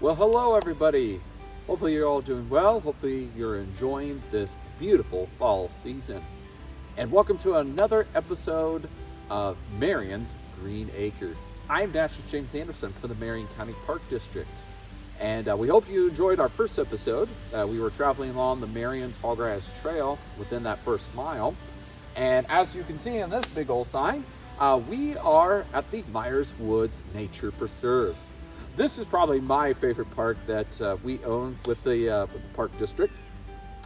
Well, hello everybody. Hopefully you're all doing well. Hopefully you're enjoying this beautiful fall season. And welcome to another episode of Marion's Green Acres. I'm Naturist James Anderson for the Marion County Park District. And we hope you enjoyed our first episode. We were traveling along the Marion Tallgrass Trail within that first mile. And as you can see on this big old sign, we are at the Myers Woods Nature Preserve. This is probably my favorite park that we own with the Park District.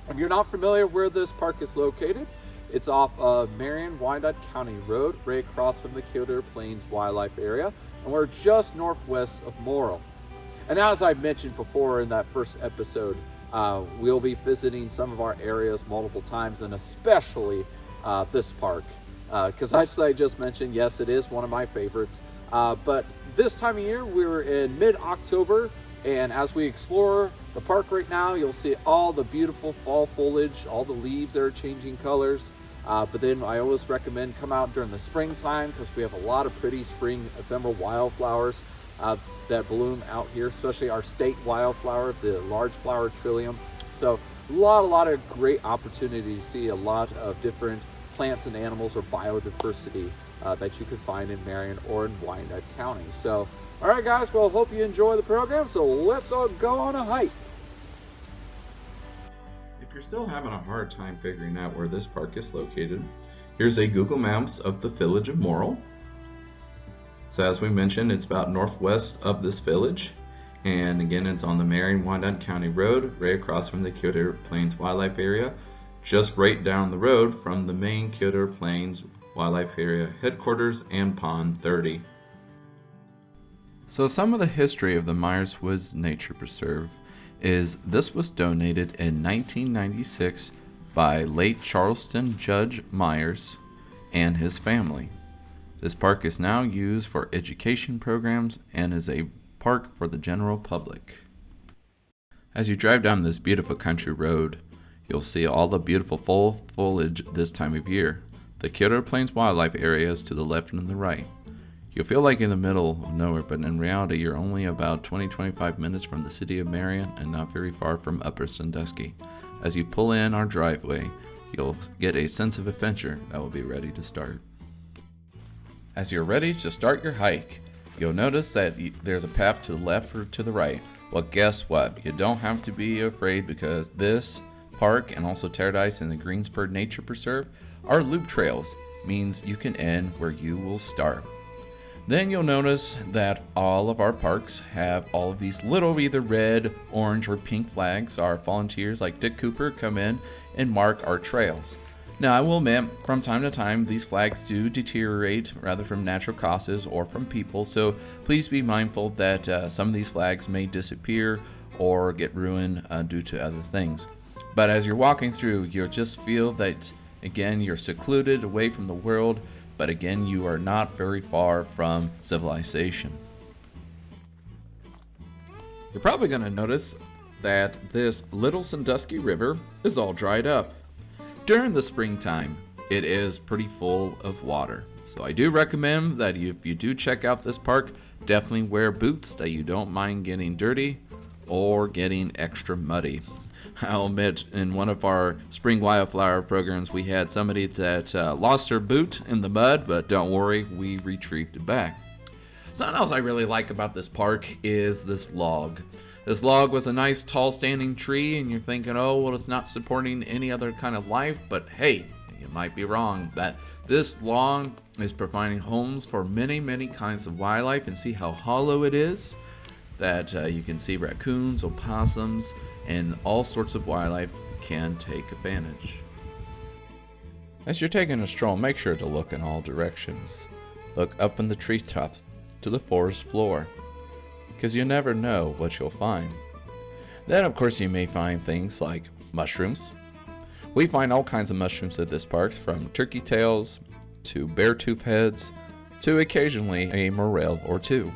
If you're not familiar where this park is located, it's off of Marion, Wyandotte County Road, right across from the Kildare Plains Wildlife Area, and we're just northwest of Morrill. And as I mentioned before in that first episode, we'll be visiting some of our areas multiple times, and especially this park. Because as I just mentioned, yes, it is one of my favorites. But this time of year, we're in mid-October, and as we explore the park right now, you'll see all the beautiful fall foliage, all the leaves that are changing colors. But then I always recommend come out during the springtime because we have a lot of pretty spring ephemeral wildflowers that bloom out here, especially our state wildflower, the large flower trillium. So a lot of great opportunity to see a lot of different plants and animals or biodiversity that you can find in Marion or in Wyandotte County. So, all right, guys, well, hope you enjoy the program. So let's all go on a hike. If you're still having a hard time figuring out where this park is located, here's a Google Maps of the village of Morrill. So as we mentioned, it's about northwest of this village. And again, it's on the Marion Wyandotte County Road, right across from the Kildare Plains Wildlife Area, just right down the road from the main Kildare Plains Wildlife Area headquarters and Pond 30. So some of the history of the Myers Woods Nature Preserve is this was donated in 1996 by late Charleston Judge Myers and his family. This park is now used for education programs and is a park for the general public. As you drive down this beautiful country road, you'll see all the beautiful fall foliage this time of year. The Kildare Plains Wildlife Area is to the left and the right. You'll feel like in the middle of nowhere, but in reality, you're only about 20-25 minutes from the city of Marion and not very far from Upper Sandusky. As you pull in our driveway, you'll get a sense of adventure that will be ready to start. As you're ready to start your hike, you'll notice that there's a path to the left or to the right. Well, guess what? You don't have to be afraid because this park and also Paradise and the Greensburg Nature Preserve are loop trails, means you can end where you will start. Then you'll notice that all of our parks have all of these little either red, orange, or pink flags. Our volunteers like Dick Cooper come in and mark our trails. Now I will admit, from time to time, these flags do deteriorate, rather from natural causes or from people, so please be mindful that some of these flags may disappear or get ruined due to other things. But as you're walking through, you'll just feel that, again, you're secluded away from the world, but again, you are not very far from civilization. You're probably going to notice that this little Sandusky River is all dried up. During the springtime, it is pretty full of water. So I do recommend that if you do check out this park, definitely wear boots that you don't mind getting dirty or getting extra muddy. I'll admit, in one of our spring wildflower programs, we had somebody that lost their boot in the mud, but don't worry, we retrieved it back. Something else I really like about this park is this log. This log was a nice tall standing tree, and you're thinking, oh, well, it's not supporting any other kind of life, but hey, you might be wrong. That this log is providing homes for many kinds of wildlife, and see how hollow it is? That you can see raccoons, opossums, and all sorts of wildlife can take advantage. As you're taking a stroll, make sure to look in all directions. Look up in the treetops to the forest floor, because you never know what you'll find. Then, of course, you may find things like mushrooms. We find all kinds of mushrooms at this park, from turkey tails to bear tooth heads to occasionally a morel or two.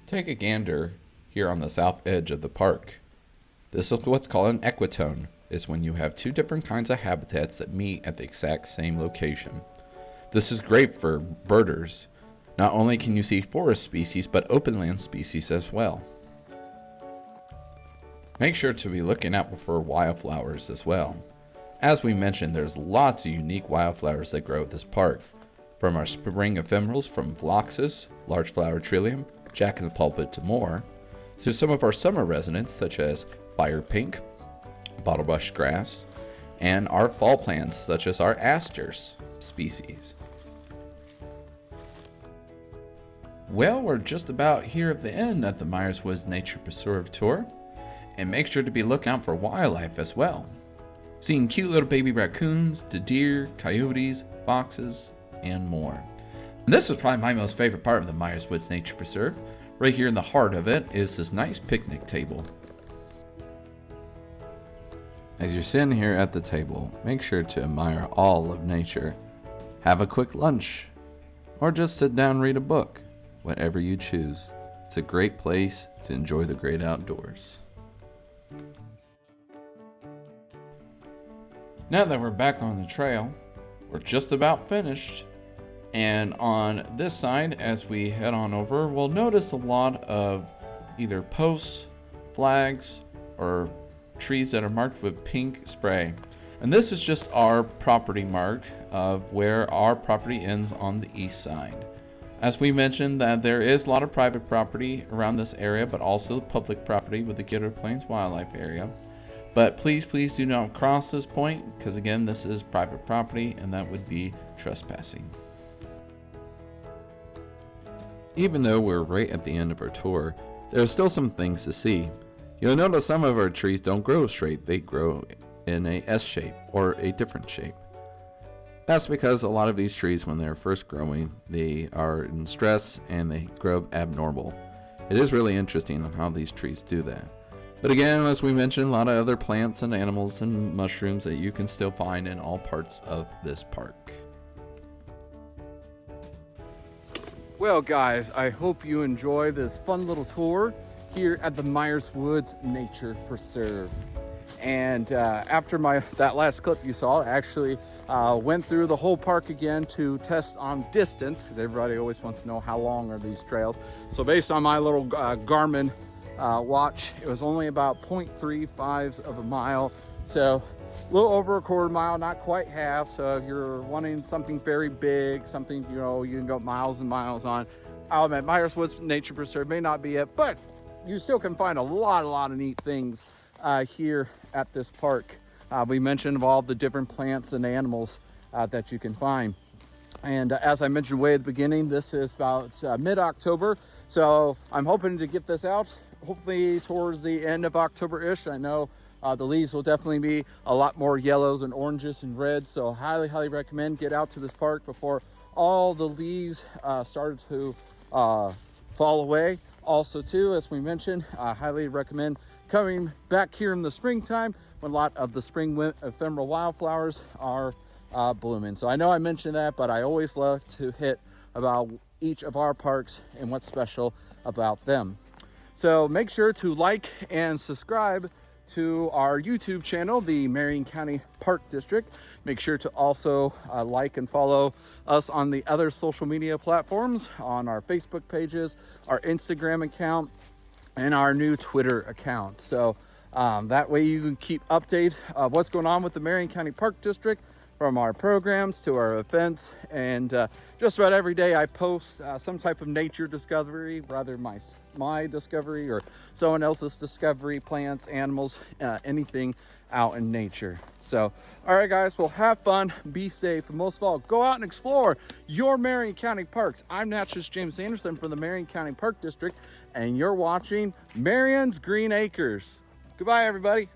Take a gander here on the south edge of the park. This is what's called an equitone. It's when you have two different kinds of habitats that meet at the exact same location. This is great for birders. Not only can you see forest species, but open land species as well. Make sure to be looking out for wildflowers as well. As we mentioned, there's lots of unique wildflowers that grow at this park. From our spring ephemerals from Phloxus, large flower trillium, jack in the pulpit to more, to some of our summer residents such as fire pink, bottlebush grass, and our fall plants such as our asters species. Well, we're just about here at the end at the Myers Woods Nature Preserve tour, and make sure to be looking out for wildlife as well. Seeing cute little baby raccoons to deer, coyotes, foxes, and more. And this is probably my most favorite part of the Myers Woods Nature Preserve. Right here in the heart of it is this nice picnic table. As you're sitting here at the table, make sure to admire all of nature. Have a quick lunch, or just sit down and read a book, whatever you choose. It's a great place to enjoy the great outdoors. Now that we're back on the trail, we're just about finished. And on this side, as we head on over, we'll notice a lot of either posts, flags, or trees that are marked with pink spray. And this is just our property mark of where our property ends on the east side. As we mentioned, that there is a lot of private property around this area, but also public property with the Gator Plains Wildlife Area. But please do not cross this point, because again, this is private property and that would be trespassing. Even though we're right at the end of our tour, there are still some things to see. You'll notice some of our trees don't grow straight, they grow in a S shape or a different shape. That's because a lot of these trees, when they're first growing, they are in stress and they grow abnormal. It is really interesting on how these trees do that. But again, as we mentioned, a lot of other plants and animals and mushrooms that you can still find in all parts of this park. Well, guys, I hope you enjoy this fun little tour here at the Myers Woods Nature Preserve. And after that last clip you saw, I actually went through the whole park again to test on distance, because everybody always wants to know how long are these trails. So based on my little Garmin watch, it was only about 0.35 of a mile. So a little over a quarter mile, not quite half. So if you're wanting something very big, something, you know, you can go miles and miles on, I'll admit Myers Woods Nature Preserve may not be it, but you still can find a lot of neat things here at this park. We mentioned all the different plants and animals that you can find. And as I mentioned way at the beginning, this is about mid-October. So I'm hoping to get this out hopefully towards the end of October-ish. I know the leaves will definitely be a lot more yellows and oranges and reds. So highly recommend get out to this park before all the leaves started to fall away. Also too, as we mentioned, I highly recommend coming back here in the springtime when a lot of the spring ephemeral wildflowers are blooming. So I know I mentioned that, but I always love to hit about each of our parks and what's special about them. So make sure to like and subscribe to our YouTube channel, the Marion County Park District. Make sure to also like and follow us on the other social media platforms, on our Facebook pages, our Instagram account, and our new Twitter account. So that way you can keep update of what's going on with the Marion County Park District, from our programs to our events. And just about every day I post some type of nature discovery, rather my discovery or someone else's discovery, plants, animals, anything out in nature. So, all right, guys, well, have fun, be safe, and most of all, go out and explore your Marion County parks. I'm Naturalist James Anderson from the Marion County Park District, and you're watching Marion's Green Acres. Goodbye, everybody.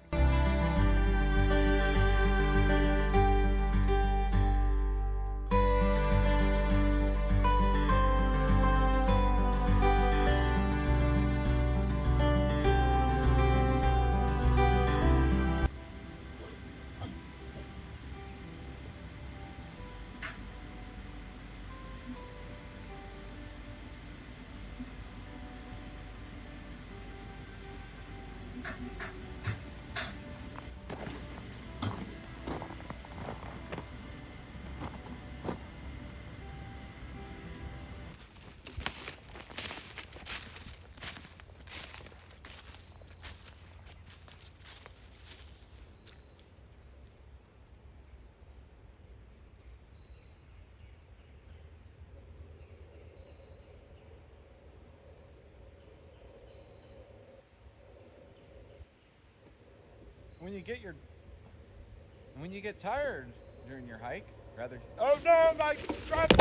when you get tired during your hike, rather. Oh no, my drop!